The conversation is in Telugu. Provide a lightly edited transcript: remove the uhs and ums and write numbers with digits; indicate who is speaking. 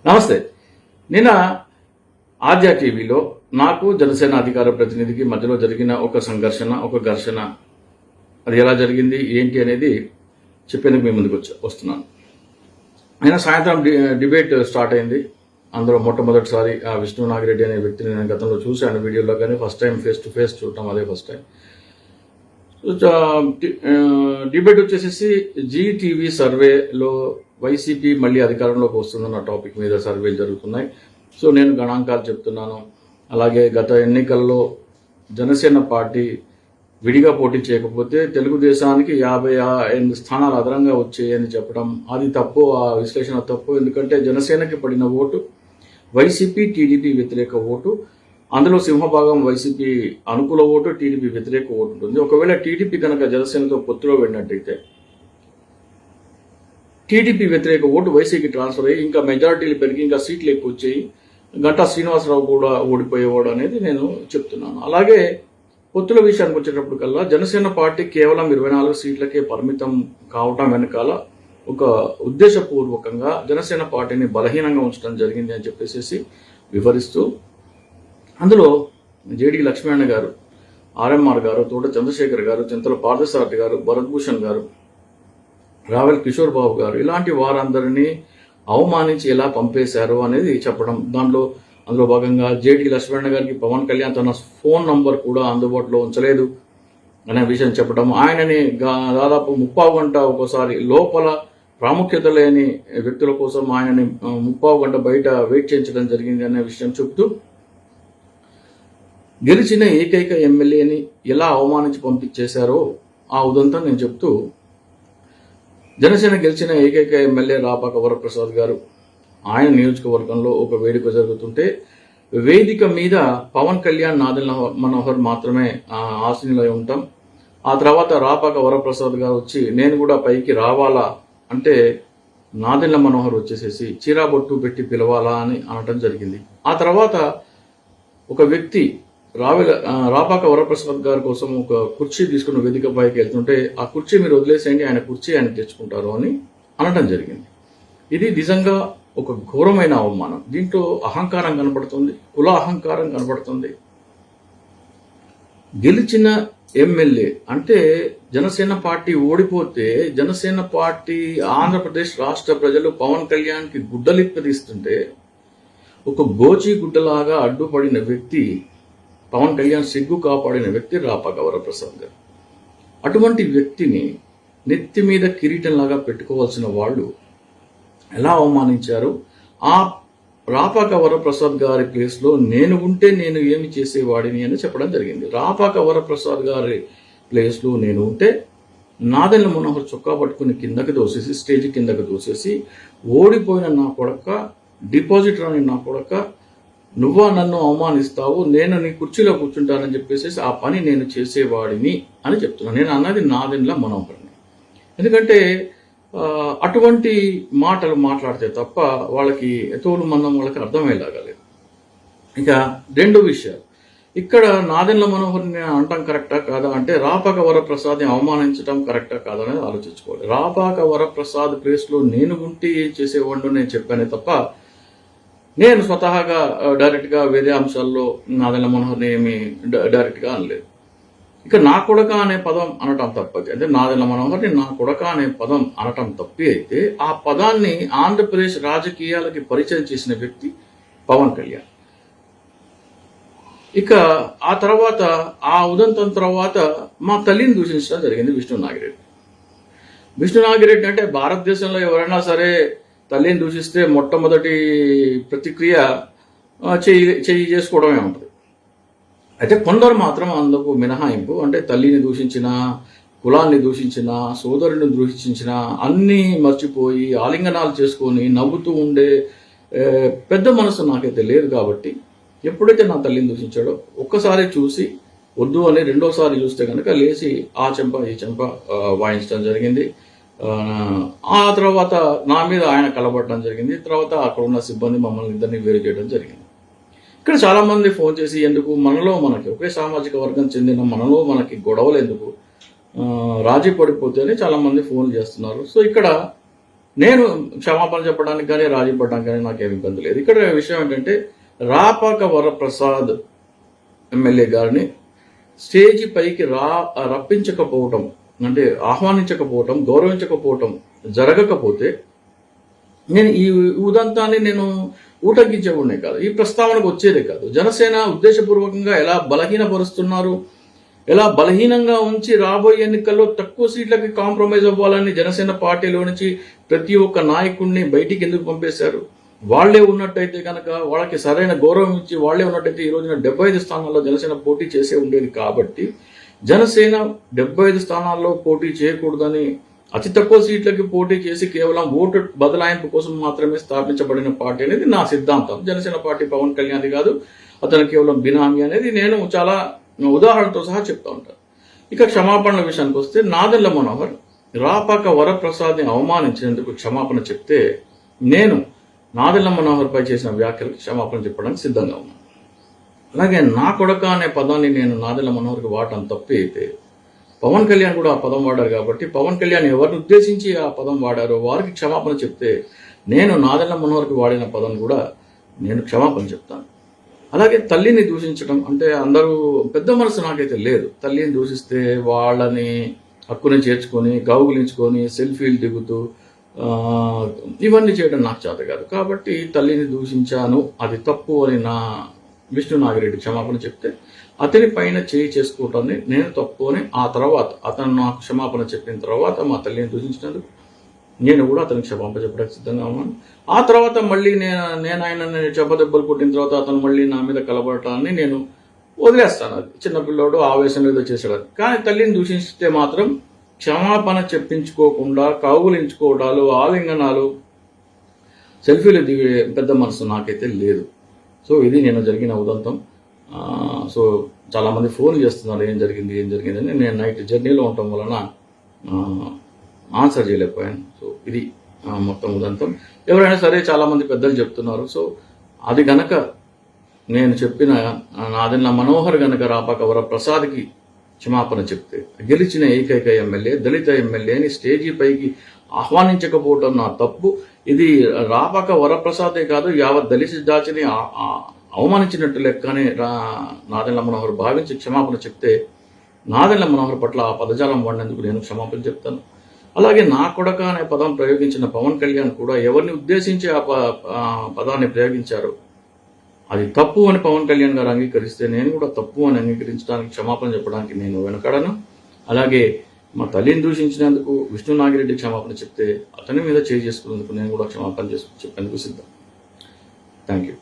Speaker 1: నమస్తే. నిన్న ఆద్య టీవీలో నాకు జనసేన అధికార ప్రతినిధికి మధ్యలో జరిగిన ఒక సంఘర్షణ, ఒక ఘర్షణ, అది ఎలా జరిగింది ఏంటి అనేది చెప్పేందుకు మీ ముందుకు వస్తున్నాను. అయినా సాయంత్రం డిబేట్ స్టార్ట్ అయింది. అందులో మొట్టమొదటిసారి ఆ విష్ణు నాగిరెడ్డి అనే వ్యక్తిని నేను గతంలో చూశాను వీడియోలో, కానీ first time face to face చూడటం అదే ఫస్ట్ టైం. డిబేట్ వచ్చేసి జీటీవీ సర్వేలో వైసీపీ మళ్ళీ అధికారంలోకి వస్తుందన్న టాపిక్ మీద సర్వేలు జరుగుతున్నాయి. సో నేను గణాంకాలు చెప్తున్నాను. అలాగే గత ఎన్నికల్లో జనసేన పార్టీ విడిగా పోటీ చేయకపోతే తెలుగుదేశానికి 58 స్థానాలు అదనంగా వచ్చాయని చెప్పడం అది తప్పు. ఆ విశ్లేషణ తప్పు. ఎందుకంటే జనసేనకి పడిన ఓటు వైసీపీ టీడీపీ వ్యతిరేక ఓటు, అందులో సింహభాగం వైసీపీ అనుకూల ఓటు, టీడీపీ వ్యతిరేక ఓటు ఉంటుంది. ఒకవేళ టీడీపీ కనుక జనసేనతో పొత్తులో వెళ్ళినట్టయితే టీడీపీ వ్యతిరేక ఓటు వైసీపీకి ట్రాన్స్ఫర్ అయ్యి ఇంకా మెజారిటీలు పెరిగి ఇంకా సీట్లు ఎక్కువ వచ్చాయి. గంటా శ్రీనివాసరావు కూడా ఓడిపోయేవాడు అనేది నేను చెప్తున్నాను. అలాగే పొత్తుల విషయానికి వచ్చేటప్పటికల్లా జనసేన పార్టీ కేవలం 24 సీట్లకే పరిమితం కావటం వెనకాల ఒక ఉద్దేశపూర్వకంగా జనసేన పార్టీని బలహీనంగా ఉంచడం జరిగింది అని చెప్పేసి వివరిస్తూ, అందులో జేడీ లక్ష్మీనారాయణ గారు, ఆర్ఎంఆర్ గారు, తోట చంద్రశేఖర్ గారు, చింతల పార్థసారథి గారు, భరత్ భూషణ్ గారు, రావెల్ కిషోర్ బాబు గారు, ఇలాంటి వారందరినీ అవమానించి ఎలా పంపేశారు అనేది చెప్పడం. అందులో భాగంగా జేడీ లక్ష్మీనారాయణ గారికి పవన్ కళ్యాణ్ తన ఫోన్ నంబర్ కూడా అందుబాటులో ఉంచలేదు అనే విషయం చెప్పడం, ఆయనని దాదాపు 30 గంట ఒకసారి లోపల ప్రాముఖ్యత లేని వ్యక్తుల కోసం ఆయనని 30 గంట బయట వెయిట్ చేయించడం జరిగింది అనే విషయం చెప్తూ, గెలిచిన ఏకైక ఎమ్మెల్యేని ఎలా అవమానించి పంపించేశారో ఆ ఉదంతం నేను చెప్తూ, జనసేన గెలిచిన ఏకైక ఎమ్మెల్యే రాపాక వరప్రసాద్ గారు, ఆయన నియోజకవర్గంలో ఒక వేదిక జరుగుతుంటే వేదిక మీద పవన్ కళ్యాణ్, నాదెళ్ల మనోహర్ మాత్రమే ఆశీనులై ఉంటాం. ఆ తర్వాత రాపాక వరప్రసాద్ గారు వచ్చి నేను కూడా పైకి రావాలా అంటే నాదెళ్ల మనోహర్ వచ్చేసేసి చీరాబొట్టు పెట్టి పిలవాలా అని అనటం జరిగింది. ఆ తర్వాత ఒక వ్యక్తి రాపాక వరప్రసాద్ గారి కోసం ఒక కుర్చీ తీసుకుని వేదిక పైకి వెళ్తుంటే ఆ కుర్చీ మీరు వదిలేసేయండి, ఆయన కుర్చీ ఆయన తెచ్చుకుంటారు అని అనటం జరిగింది. ఇది నిజంగా ఒక ఘోరమైన అవమానం. దీంట్లో అహంకారం కనబడుతుంది, కుల అహంకారం కనబడుతుంది. గెలిచిన ఎమ్మెల్యే అంటే జనసేన పార్టీ ఓడిపోతే జనసేన పార్టీ ఆంధ్రప్రదేశ్ రాష్ట్ర ప్రజలు పవన్ కళ్యాణ్కి గుడ్డలిప్పదీస్తుంటే ఒక గోచి గుడ్డలాగా అడ్డుపడిన వ్యక్తి, పవన్ కళ్యాణ్ సిగ్గు కాపాడిన వ్యక్తి రాపాక వరప్రసాద్ గారు. అటువంటి వ్యక్తిని నెత్తి మీద కిరీటంలాగా పెట్టుకోవాల్సిన వాళ్ళు ఎలా అవమానించారు? ఆ రాపాక వరప్రసాద్ గారి ప్లేస్లో నేను ఉంటే నేను ఏమి చేసేవాడిని అని చెప్పడం జరిగింది. రాపాక వరప్రసాద్ గారి ప్లేస్లో నేను ఉంటే నాదెళ్ల మనోహర్ చొక్కా పట్టుకుని కిందకి దోసేసి, స్టేజ్ కిందకి దోసేసి, ఓడిపోయిన నా కొడక, డిపాజిట్ రాని నా కొడక, నువ్వా నన్ను అవమానిస్తావు, నేను నీ కుర్చీలో కూర్చుంటానని చెప్పేసి ఆ పని నేను చేసేవాడిని అని చెప్తున్నాను. నేను అన్నది నాదెళ్ల మనోహర్ని. ఎందుకంటే అటువంటి మాటలు మాట్లాడితే తప్ప వాళ్ళకి తోలు మందం వాళ్ళకి అర్థమయ్యేలాగా లేదు. ఇక రెండు విషయాలు, ఇక్కడ నాదెళ్ల మనోహర్ని అనటం కరెక్టా కాదా అంటే రాపాక వరప్రసాద్ని అవమానించడం కరెక్టా కాదా అనేది ఆలోచించుకోవాలి. రాపాక వరప్రసాద్ ప్లేస్లో నేను ఉంటే ఏం చేసేవాడిని నేను చెప్పానే తప్ప నేను స్వతహాగా డైరెక్ట్గా వేరే అంశాల్లో నాదెళ్ల మనోహర్ని ఏమి డైరెక్ట్గా అనలేదు. ఇక నా కొడక అనే పదం అనటం తప్పది. అంటే నాదెళ్ల మనోహర్ని నా కొడక అనే పదం అనటం తప్పి అయితే ఆ పదాన్ని ఆంధ్రప్రదేశ్ రాజకీయాలకి పరిచయం చేసిన వ్యక్తి పవన్ కళ్యాణ్. ఇక ఆ తర్వాత ఆ ఉదంతం తర్వాత మా తల్లిని దూషించడం జరిగింది విష్ణు నాగిరెడ్డి. విష్ణు నాగిరెడ్డి అంటే భారతదేశంలో ఎవరైనా సరే తల్లిని దూషిస్తే మొట్టమొదటి ప్రతిక్రియ చెయ్యి చేసుకోవడమే ఉంటుంది. అయితే కొందరు మాత్రం అందుకు మినహాయింపు, అంటే తల్లిని దూషించిన, కులాన్ని దూషించిన, సోదరుని దూషించిన అన్నీ మర్చిపోయి ఆలింగనాలు చేసుకొని నవ్వుతూ ఉండే పెద్ద మనసు నాకైతే లేదు. కాబట్టి ఎప్పుడైతే నా తల్లిని దూషించాడో ఒక్కసారి చూసి వద్దు అని రెండోసారి చూస్తే కనుక లేచి ఆ చెంప ఈ చెంప వాయించడం జరిగింది. ఆ తర్వాత నా మీద ఆయన కలబడటం జరిగింది. తర్వాత అక్కడ ఉన్న సిబ్బంది మమ్మల్ని ఇద్దరిని వేరు చేయడం జరిగింది. ఇక్కడ చాలామంది ఫోన్ చేసి ఎందుకు మనలో మనకి ఒకే సామాజిక వర్గం చెందిన మనలో మనకి గొడవలు ఎందుకు, రాజీ పడిపోతే అని చాలామంది ఫోన్ చేస్తున్నారు. సో ఇక్కడ నేను క్షమాపణ చెప్పడానికి కానీ రాజీ పడడానికి కానీ నాకేం ఇబ్బంది లేదు. ఇక్కడ విషయం ఏంటంటే రాపాక వరప్రసాద్ ఎమ్మెల్యే గారిని స్టేజి పైకి రప్పించకపోవటం, అంటే ఆహ్వానించకపోవటం, గౌరవించకపోవటం జరగకపోతే నేను ఈ ఉదంతాన్ని నేను ఊటంకించేవాడినే కాదు, ఈ ప్రస్తావనకు వచ్చేదే కాదు. జనసేన ఉద్దేశపూర్వకంగా ఎలా బలహీనపరుస్తున్నారు, ఎలా బలహీనంగా ఉంచి రాబోయే ఎన్నికల్లో తక్కువ సీట్లకి కాంప్రమైజ్ అవ్వాలని జనసేన పార్టీలో నుంచి ప్రతి ఒక్క నాయకుడిని బయటికి ఎందుకు పంపేశారు? వాళ్లే ఉన్నట్టయితే కనుక వాళ్ళకి సరైన గౌరవం ఇచ్చి వాళ్లే ఉన్నట్టయితే ఈ రోజున 75 స్థానాల్లో జనసేన పోటీ చేసే ఉండేది. కాబట్టి జనసేన 75 స్థానాల్లో పోటీ చేయకూడదని అతి తక్కువ సీట్లకి పోటీ చేసి కేవలం ఓటు బదలాయింపు కోసం మాత్రమే స్థాపించబడిన పార్టీ అనేది నా సిద్ధాంతం. జనసేన పార్టీ పవన్ కళ్యాణ్ కాదు, అతను కేవలం బినామీ అనేది నేను చాలా ఉదాహరణతో సహా చెప్తా ఉంటాను. ఇక క్షమాపణల విషయానికి వస్తే నాదెళ్ల మనోహర్ రాపాక వరప్రసాద్ని అవమానించినందుకు క్షమాపణ చెప్తే నేను నాదెళ్ల మనోహర్ పై చేసిన వ్యాఖ్యలకు క్షమాపణ చెప్పడానికి సిద్ధంగా ఉన్నాను. అలాగే నా కొడక అనే పదాన్ని నేను నాదెళ్ల మనోహర్కి వాడటం తప్పి అయితే పవన్ కళ్యాణ్ కూడా ఆ పదం వాడారు కాబట్టి పవన్ కళ్యాణ్ ఎవరిని ఉద్దేశించి ఆ పదం వాడారో వారికి క్షమాపణ చెప్తే నేను నాదెళ్ల మనోహర్కి వాడిన పదం కూడా నేను క్షమాపణ చెప్తాను. అలాగే తల్లిని దూషించడం అంటే అందరూ పెద్ద మనసు నాకైతే లేదు. తల్లిని దూషిస్తే వాళ్ళని హక్కుని చేర్చుకొని కౌగులించుకొని సెల్ఫీలు దిగుతూ ఇవన్నీ చేయడం నాకు చేత కాదు. కాబట్టి తల్లిని దూషించాను, అది తప్పు అని నా విష్ణు నాగిరెడ్డి క్షమాపణ చెప్తే అతని పైన చేయి చేసుకోవటాన్ని నేను తప్పు అని ఆ తర్వాత అతను నాకు క్షమాపణ చెప్పిన తర్వాత మా తల్లిని దూషించినందుకు నేను కూడా అతనికి క్షమాపణ చెప్పడానికి సిద్ధంగా ఉన్నాను. ఆ తర్వాత మళ్ళీ నేను ఆయన చెప్పదెబ్బలు కొట్టిన తర్వాత అతను మళ్ళీ నా మీద కలబడటాన్ని నేను వదిలేస్తాను. అది చిన్నపిల్లోడు ఆవేశంలో ఏదో చేశాడు. కానీ తల్లిని దూషిస్తే మాత్రం క్షమాపణ చెప్పించుకోకుండా కౌగులించుకోవడాలు, ఆలింగనాలు, సెల్ఫీలు దిగే పెద్ద మనసు నాకైతే లేదు. సో ఇది నేను జరిగిన ఉదంతం. సో చాలామంది ఫోన్ చేస్తున్నారు ఏం జరిగింది అని. నేను నైట్ జర్నీలో ఉండటం వలన ఆన్సర్ చేయలేకపోయాను. సో ఇది మొత్తం ఉదంతం. ఎవరైనా సరే చాలామంది పెద్దలు చెప్తున్నారు. సో అది గనక నేను చెప్పిన నాదెళ్ల మనోహర్ గనక రాపాక వరప్రసాద్కి క్షమాపణ చెప్తే గెలిచిన ఏకైక ఎమ్మెల్యే, దళిత ఎమ్మెల్యేని స్టేజీ పైకి ఆహ్వానించకపోవటం నా తప్పు. ఇది రాపాక వరప్రసాదే కాదు, యావత్ దళిత జాతిని అవమానించినట్టు లెక్కనే నాదెళ్ల మనోహర్ భావించి క్షమాపణ చెప్తే నాదెళ్ల మనోహర్ పట్ల ఆ పదజాలం వాడినందుకు నేను క్షమాపణ చెప్తాను. అలాగే నా కొడక అనే పదం ప్రయోగించిన పవన్ కళ్యాణ్ కూడా ఎవరిని ఉద్దేశించి ఆ పదాన్ని ప్రయోగించారు అది తప్పు అని పవన్ కళ్యాణ్ గారు అంగీకరిస్తే నేను కూడా తప్పు అని అంగీకరించడానికి క్షమాపణ చెప్పడానికి నేను వెనకడను. అలాగే మా తల్లిని దూషించినందుకు విష్ణు నాగిరెడ్డి క్షమాపణ చెప్తే అతని మీద చేసుకున్నందుకు నేను కూడా క్షమాపణ చెప్పేందుకు సిద్ధం. Thank you.